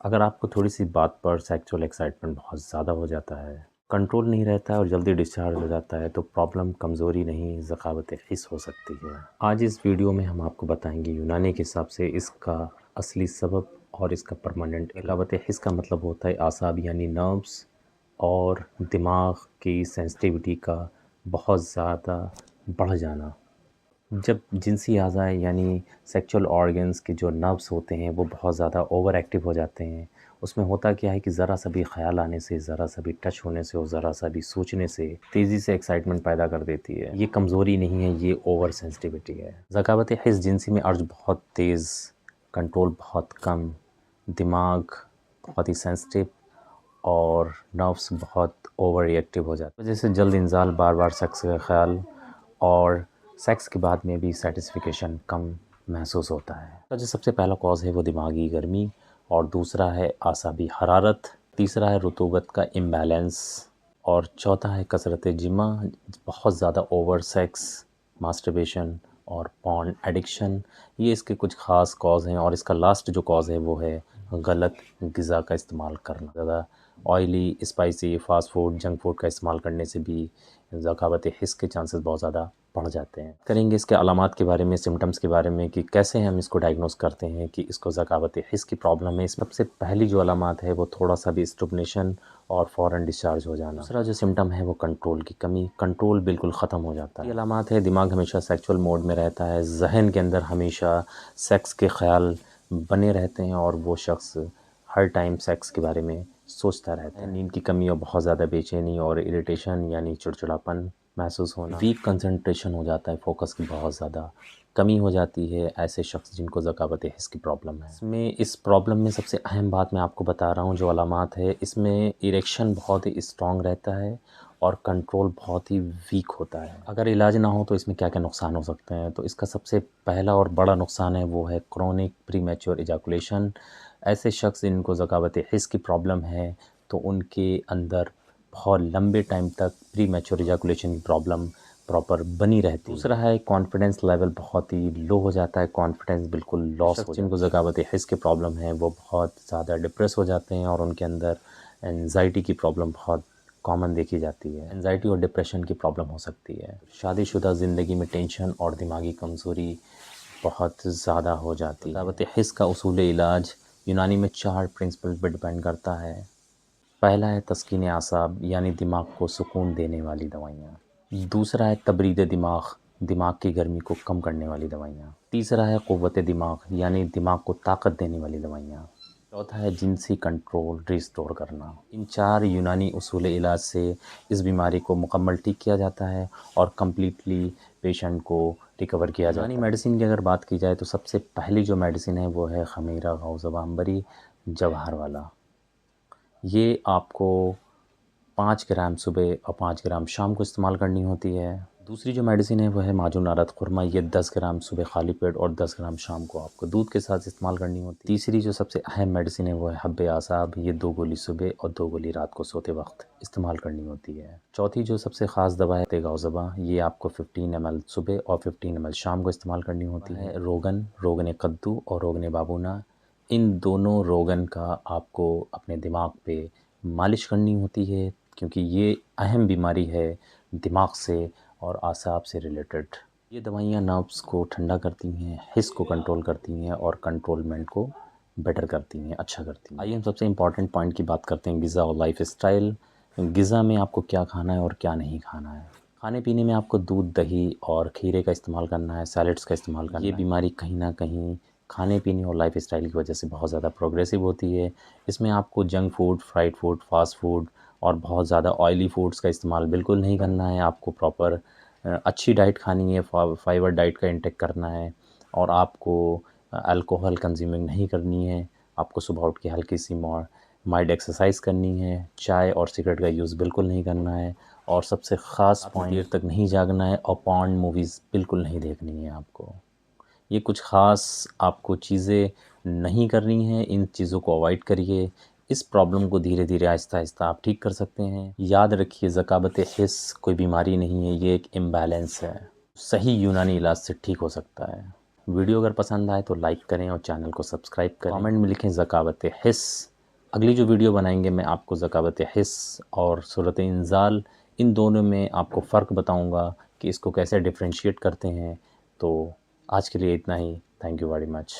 اگر آپ کو تھوڑی سی بات پر سیکچول ایکسائٹمنٹ بہت زیادہ ہو جاتا ہے، کنٹرول نہیں رہتا ہے اور جلدی ڈسچارج ہو جاتا ہے تو پرابلم کمزوری نہیں ذکاوت حس ہو سکتی ہے۔ آج اس ویڈیو میں ہم آپ کو بتائیں گے یونانی کے حساب سے اس کا اصلی سبب اور اس کا پرماننٹ علاج۔ ذکاوت حس کا مطلب ہوتا ہے اعصاب یعنی نروز اور دماغ کی سینسٹیوٹی کا بہت زیادہ بڑھ جانا۔ جب جنسی اعضاء یعنی سیکچول آرگنز کے جو نروز ہوتے ہیں وہ بہت زیادہ اوور ایکٹیو ہو جاتے ہیں، اس میں ہوتا کیا ہے کہ ذرا سا بھی خیال آنے سے، ذرا سا بھی ٹچ ہونے سے اور ذرا سا بھی سوچنے سے تیزی سے ایکسائٹمنٹ پیدا کر دیتی ہے۔ یہ کمزوری نہیں ہے، یہ اوور سینسٹیوٹی ہے۔ ذکاوت حس جنسی میں ارج بہت تیز، کنٹرول بہت کم، دماغ بہت ہی سینسٹیو اور نروز بہت اوور ری ایکٹیو ہو جاتے ہیں، وجہ سے جلد انزال، بار بار سیکس کا خیال اور سیکس کے بعد میں بھی سیٹسفیکیشن کم محسوس ہوتا ہے۔ جو سب سے پہلا کاز ہے وہ دماغی گرمی، اور دوسرا ہے اعصابی حرارت، تیسرا ہے رطوبت کا امبیلنس، اور چوتھا ہے کثرت جمع، بہت زیادہ اوور سیکس، ماسٹربیشن اور پارن ایڈکشن۔ یہ اس کے کچھ خاص کاز ہیں، اور اس کا لاسٹ جو کاز ہے وہ ہے غلط غذا کا استعمال کرنا۔ زیادہ oily, spicy, fast food, junk food کا استعمال کرنے سے بھی ذکاوت حس کے چانسز بہت زیادہ بڑھ جاتے ہیں۔ کریں گے اس کے علامات کے بارے میں، سمٹمز کے بارے میں، کہ کیسے ہم اس کو ڈائگنوز کرتے ہیں کہ اس کو ذکاوت حس کی پرابلم ہے۔ اس میں سب سے پہلی جو علامات ہے وہ تھوڑا سا بھی اسٹوگنیشن اور فوراً ڈسچارج ہو جانا۔ دوسرا جو سمٹم ہے وہ کنٹرول کی کمی، کنٹرول بالکل ختم ہو جاتا ہے۔ یہ علامات ہے دماغ ہمیشہ سیکچول موڈ میں رہتا ہے، ذہن کے اندر ہمیشہ سیکس کے خیال بنے رہتے ہیں اور وہ شخص ہر ٹائم سیکس کے بارے میں سوچتا رہتا ہے۔ نیند کی کمی اور بہت زیادہ بے چینی اور اریٹیشن یعنی چڑچڑاپن محسوس ہونا، ویک کنسنٹریشن ہو جاتا ہے، فوکس کی بہت زیادہ کمی ہو جاتی ہے ایسے شخص جن کو ذکاوت حس کی پرابلم ہے۔ اس پرابلم میں سب سے اہم بات میں آپ کو بتا رہا ہوں جو علامات ہے، اس میں ایریکشن بہت ہی اسٹرانگ رہتا ہے اور کنٹرول بہت ہی ویک ہوتا ہے۔ اگر علاج نہ ہو تو اس میں کیا کیا نقصان ہو سکتے ہیں، تو اس کا سب سے پہلا اور بڑا نقصان ہے وہ ہے کرونک پری میچور ایجاکولیشن۔ ایسے شخص جن کو ذکاوت حس کی پرابلم ہے تو ان کے اندر بہت لمبے ٹائم تک پری میچور ایجاکولیشن کی پرابلم پراپر بنی رہتی ہے۔ دوسرا ہے کانفیڈنس لیول بہت ہی لو ہو جاتا ہے، کانفیڈنس بالکل لاس ہو جاتا ہے۔ جن کو ذکاوت حس کی پرابلم ہے وہ بہت زیادہ ڈپریس ہو جاتے ہیں اور ان کے اندر انزائٹی کی پرابلم بہت کامن دیکھی جاتی ہے۔ انزائٹی اور ڈپریشن کی پرابلم ہو سکتی ہے۔ شادی شدہ زندگی میں ٹینشن اور دماغی کمزوری بہت زیادہ ہو جاتی ہے۔ ذکاوت حس کا اصول علاج یونانی میں 4 پرنسپل پہ ڈیپینڈ کرتا ہے۔ پہلا ہے تسکین اعصاب یعنی دماغ کو سکون دینے والی دوائیاں۔ دوسرا ہے تبرید دماغ، دماغ کی گرمی کو کم کرنے والی دوائیاں۔ تیسرا ہے قوت دماغ یعنی دماغ کو طاقت دینے والی دوائیاں۔ چوتھا ہے جنسی کنٹرول ریسٹور کرنا۔ ان 4 یونانی اصول علاج سے اس بیماری کو مکمل ٹھیک کیا جاتا ہے اور کمپلیٹلی پیشنٹ کو ریکور کیا جاتا ہے۔ یونانی میڈیسن کی اگر بات کی جائے تو سب سے پہلی جو میڈیسن ہے وہ ہے خمیرہ غوزہ عنبری جوہر والا۔ یہ آپ کو 5 گرام صبح اور 5 گرام شام کو استعمال کرنی ہوتی ہے۔ دوسری جو میڈیسن ہے وہ ہے ماجون نارد خرما، یہ 10 گرام صبح خالی پیٹ اور 10 گرام شام کو آپ کو دودھ کے ساتھ استعمال کرنی ہوتی ہے۔ تیسری جو سب سے اہم میڈیسن ہے وہ ہے حب اعصاب، یہ 2 گولی صبح اور 2 گولی رات کو سوتے وقت استعمال کرنی ہوتی ہے۔ چوتھی جو سب سے خاص دوا ہے غوزہ، یہ آپ کو 15 ml صبح اور 15 ml شام کو استعمال کرنی ہوتی ہے۔ روغن قدو اور روغن بابونا، ان دونوں روغن کا آپ کو اپنے دماغ پہ مالش کرنی ہوتی ہے کیونکہ یہ اہم بیماری ہے دماغ سے اور اعصاب سے ریلیٹڈ۔ یہ دوائیاں نروز کو ٹھنڈا کرتی ہیں، حس کو کنٹرول کرتی ہیں اور کنٹرولمنٹ کو بیٹر کرتی ہیں، اچھا کرتی ہیں۔ آئیے ہم سب سے امپورٹنٹ پوائنٹ کی بات کرتے ہیں، غذا اور لائف اسٹائل۔ غذا میں آپ کو کیا کھانا ہے اور کیا نہیں کھانا ہے۔ کھانے پینے میں آپ کو دودھ، دہی اور کھیرے کا استعمال کرنا ہے، سیلڈز کا استعمال کرنا ہے۔ یہ بیماری کہیں نہ کہیں کھانے پینے اور لائف اسٹائل کی وجہ سے بہت زیادہ پروگریسو ہوتی ہے۔ اس میں آپ کو junk food, fried food, fast food اور بہت زیادہ آئلی فوڈز کا استعمال بالکل نہیں کرنا ہے۔ آپ کو پراپر اچھی ڈائٹ کھانی ہے، فائبر ڈائٹ کا انٹیک کرنا ہے، اور آپ کو الکوہل کنزیومنگ نہیں کرنی ہے۔ آپ کو صبح اٹھ کے ہلکی سی مائلڈ ایکسرسائز کرنی ہے، چائے اور سگریٹ کا یوز بالکل نہیں کرنا ہے، اور سب سے خاص پوائنٹ دیر تک نہیں جاگنا ہے اور پارن موویز بالکل نہیں دیکھنی ہے آپ کو۔ یہ کچھ خاص آپ کو چیزیں نہیں کرنی ہیں، ان چیزوں کو اوائڈ کریے۔ اس پرابلم کو دھیرے دھیرے آہستہ آہستہ آپ ٹھیک کر سکتے ہیں۔ یاد رکھیے ذکاوت حس کوئی بیماری نہیں ہے، یہ ایک امبیلنس ہے، صحیح یونانی علاج سے ٹھیک ہو سکتا ہے۔ ویڈیو اگر پسند آئے تو لائک کریں اور چینل کو سبسکرائب کریں۔ کامنٹ میں لکھیں ذکاوت حس اگلی جو ویڈیو بنائیں گے میں آپ کو ذکاوت حس اور صورت انزال ان دونوں میں آپ کو فرق بتاؤں گا کہ اس کو کیسے ڈفرینشیٹ کرتے ہیں. تو آج کے لیے اتنا ہی. Thank you very much.